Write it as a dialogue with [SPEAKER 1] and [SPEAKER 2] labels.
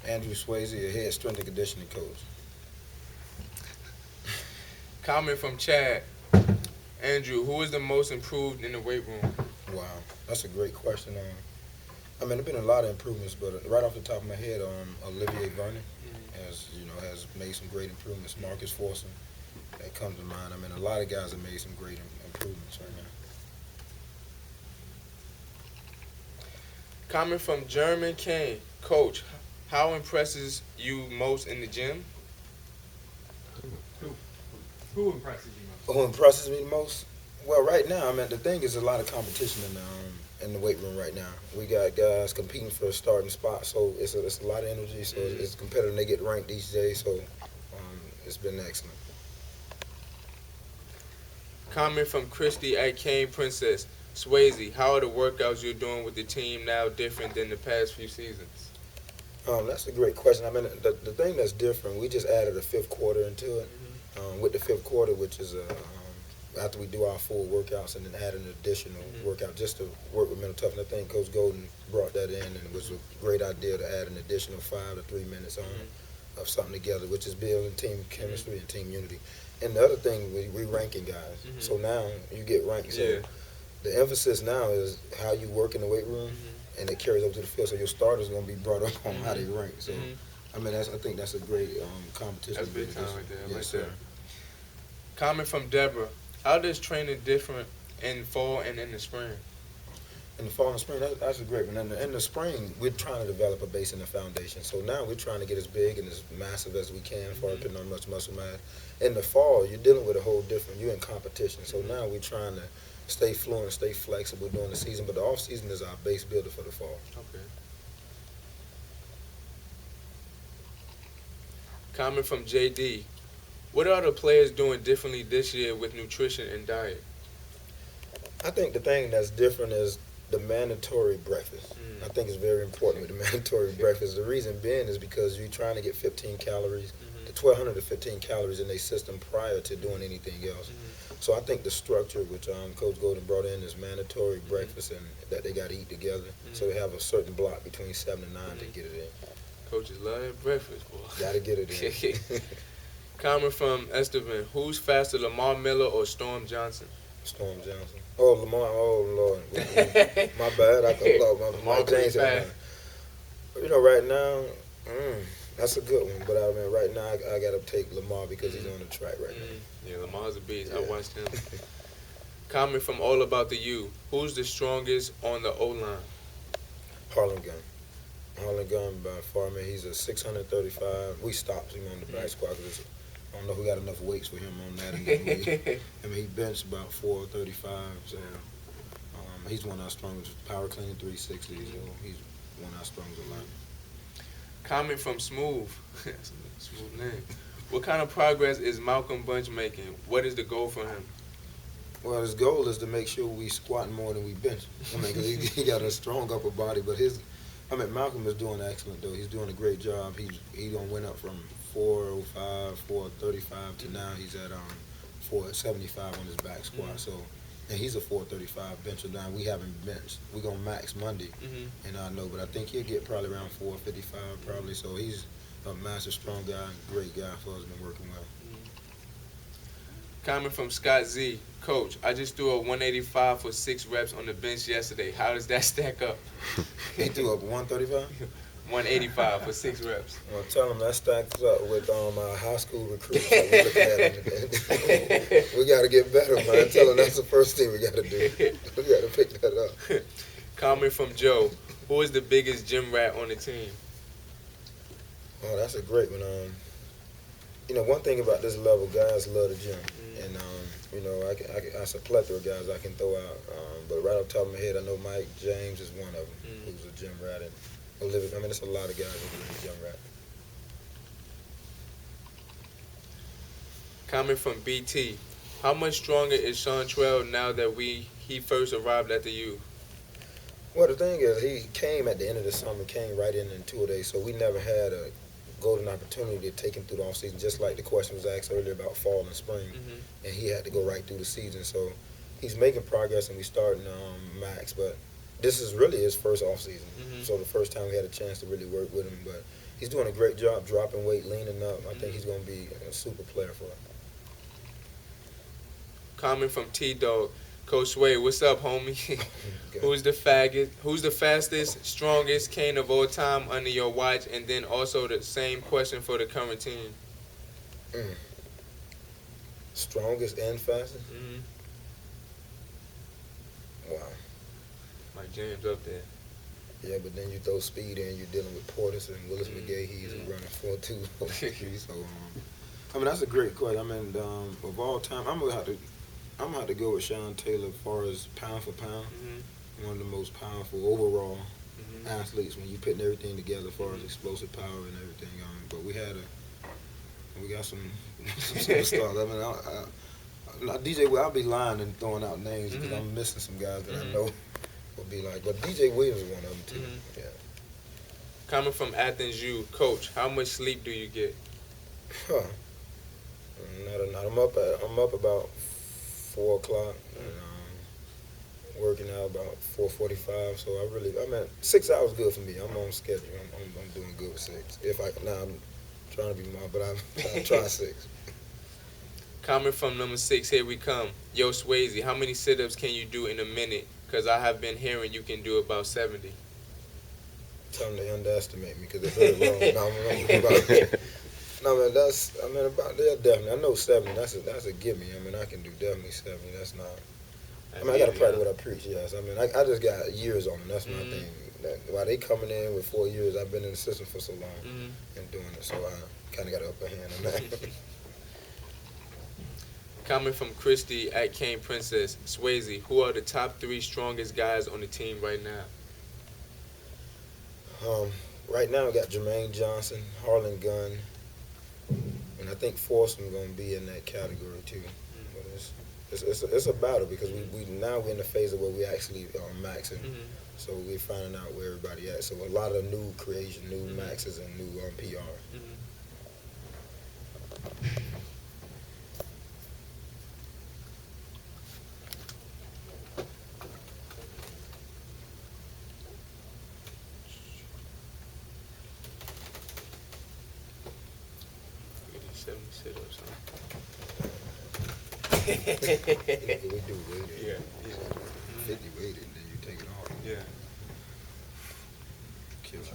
[SPEAKER 1] Andrew Swasey, a head strength and conditioning coach.
[SPEAKER 2] Comment from Chad. Andrew, who is the most improved in the weight room?
[SPEAKER 1] Wow, that's a great question. I mean, there've been a lot of improvements, but right off the top of my head, Olivier Vernon has made some great improvements. Marcus Forson, that comes to mind. I mean, a lot of guys have made some great improvements right now.
[SPEAKER 2] Comment from German Kane. Coach, how impresses you most in the gym?
[SPEAKER 3] Who, who impresses you most?
[SPEAKER 1] Who impresses me the most? Well, right now, I mean, the thing is a lot of competition in the weight room right now. We got guys competing for a starting spot, so it's a lot of energy. So it's competitive. And they get ranked each day, so it's been excellent.
[SPEAKER 2] Comment from Christy at Kane Princess. Swasey, how are the workouts you're doing with the team now different than the past few seasons?
[SPEAKER 1] That's a great question. I mean, the thing that's different, we just added a fifth quarter into it. With the fifth quarter, which is after we do our full workouts and then add an additional workout just to work with mental toughness. I think Coach Golden brought that in, and it was a great idea to add an additional 5 to 3 minutes of something together, which is building team chemistry and team unity. And the other thing, we ranking guys. So now you get ranked. So the emphasis now is how you work in the weight room, and it carries over to the field. So your starters are going to be brought up on how they rank. So, I mean, I think that's a great competition.
[SPEAKER 2] That's big time right there.
[SPEAKER 1] Yes, sir.
[SPEAKER 2] Comment from Deborah. How does training different in fall and in the spring?
[SPEAKER 1] In the fall and spring, that's a great one. In the spring, we're trying to develop a base and a foundation. So now we're trying to get as big and as massive as we can for depending on much muscle mass. In the fall, you're dealing with a whole different, you're in competition. So now we're trying to stay fluent, stay flexible during the season, but the off season is our base builder for the fall.
[SPEAKER 2] Okay. Comment from JD. What are the players doing differently this year with nutrition and diet?
[SPEAKER 1] I think the thing that's different is the mandatory breakfast. I think it's very important with the mandatory breakfast. The reason being is because you're trying to get 15 calories, 1,200 to 15 calories in their system prior to doing anything else. So I think the structure which Coach Golden brought in is mandatory breakfast and that they got to eat together. So they have a certain block between 7 and 9 to get it in.
[SPEAKER 2] Coaches love that breakfast, boy.
[SPEAKER 1] Got to get it in.
[SPEAKER 2] Comment from Esteban. Who's faster, Lamar Miller or Storm Johnson?
[SPEAKER 1] Storm Johnson. Oh, Lamar. Oh, Lord. My bad. I could love my James. Right now, that's a good one. But I mean, right now, I got to take Lamar because he's on the track right now.
[SPEAKER 2] Yeah, Lamar's a beast. I watched him. Comment from All About the U. Who's the strongest on the O-line?
[SPEAKER 1] Harlan Gunn. Harlan Gunn by far, man. He's a 635. We stopped him on the back squat because I don't know who got enough weights for him on that. I mean, he benched about 435. So he's one of our strongest. Power cleaning 360. So he's one of our strongest alignment.
[SPEAKER 2] Comment from Smooth. Smooth name. What kind of progress is Malcolm Bunch making? What is the goal for him?
[SPEAKER 1] Well, his goal is to make sure we squat more than we bench. I mean, 'cause he got a strong upper body, but Malcolm is doing excellent though. He's doing a great job. He gonna went up from 405, 435 to now he's at 475 on his back squat. So, and he's a 435 bencher now. We haven't benched. We're gonna max Monday, and I know, but I think he'll get probably around 455 probably. So he's a massive strong guy, great guy for us. Been working well.
[SPEAKER 2] Comment from Scott Z. Coach, I just threw a 185 for 6 reps on the bench yesterday. How does that stack up?
[SPEAKER 1] He threw up 135?
[SPEAKER 2] 185 for 6 reps.
[SPEAKER 1] Well, tell him that stacks up with our high school recruits. That we're looking at. We got to get better, man. Tell him that's the first thing we got to do. We got to pick that up.
[SPEAKER 2] Comment from Joe. Who is the biggest gym rat on the team?
[SPEAKER 1] Oh, that's a great one. One thing about this level, guys love the gym. And, it's a plethora of guys I can throw out. But right off the top of my head, I know Mike James is one of them who's a gym rat. And Olivia, I mean, there's a lot of guys who are gym rat.
[SPEAKER 2] Comment from BT. How much stronger is Chantrell now that he first arrived at the U?
[SPEAKER 1] Well, the thing is, he came at the end of the summer, came right in 2 days, so we never had a golden opportunity to take him through the offseason, just like the question was asked earlier about fall and spring, and he had to go right through the season. So he's making progress, and we starting max, but this is really his first off season.
[SPEAKER 2] Mhm.
[SPEAKER 1] So the first time we had a chance to really work with him, but he's doing a great job dropping weight, leaning up. I think he's going to be a super player for us.
[SPEAKER 2] Comment from T-Dog. Coach Sway, what's up, homie?
[SPEAKER 1] Okay.
[SPEAKER 2] Who's the fastest, strongest cane of all time under your watch? And then also the same question for the current team.
[SPEAKER 1] Strongest and fastest?
[SPEAKER 2] Mm-hmm.
[SPEAKER 1] Wow.
[SPEAKER 2] Mike James up there.
[SPEAKER 1] Yeah, but then you throw speed in, you're dealing with Portis and Willis McGahee, who's running 4.2. So, I mean, that's a great question. I mean, of all time, I'm gonna have to go with Sean Taylor as far as pound for pound.
[SPEAKER 2] Mm-hmm.
[SPEAKER 1] One of the most powerful overall
[SPEAKER 2] Mm-hmm.
[SPEAKER 1] athletes when you putting everything together as far as explosive power and everything. But we got some superstars. I mean, DJ, I'll be lying and throwing out names because I'm missing some guys that I know would be like. But DJ Williams is one of them too. Yeah.
[SPEAKER 2] Coming from Athens U, Coach, how much sleep do you get?
[SPEAKER 1] Huh. Not enough. I'm up about 4 o'clock and working out about 4:45. So I mean 6 hours good for me. I'm on schedule. I'm doing good with 6. I'm trying to be more, but I'm trying 6.
[SPEAKER 2] Comment from number 6, here we come. Yo, Swasey, how many sit-ups can you do in a minute? Because I have been hearing you can do about 70.
[SPEAKER 1] Tell them they underestimate me because they're very wrong. Definitely. I know 70. That's a gimme. I mean, I can do definitely 70. That's not. I mean, I got to practice what I preach. Yes. I mean, I just got years on them. That's my thing. While they coming in with 4 years, I've been in the system for so long and doing it. So I kind of got an upper hand on that.
[SPEAKER 2] Comment from Christy at Kane Princess. Swasey, who are the top 3 strongest guys on the team right now?
[SPEAKER 1] Right now, we got Jermaine Johnson, Harlan Gunn, and I think Forsman going to be in that category too. But it's a battle because we're in the phase of where we actually are maxing. So we're finding out where everybody at. So a lot of new creation, new maxes, and new PR.
[SPEAKER 2] Sit-ups, huh?
[SPEAKER 1] We do weight.
[SPEAKER 2] Yeah.
[SPEAKER 1] 50 weighted, then you take it off.
[SPEAKER 2] Yeah.
[SPEAKER 1] Kill it.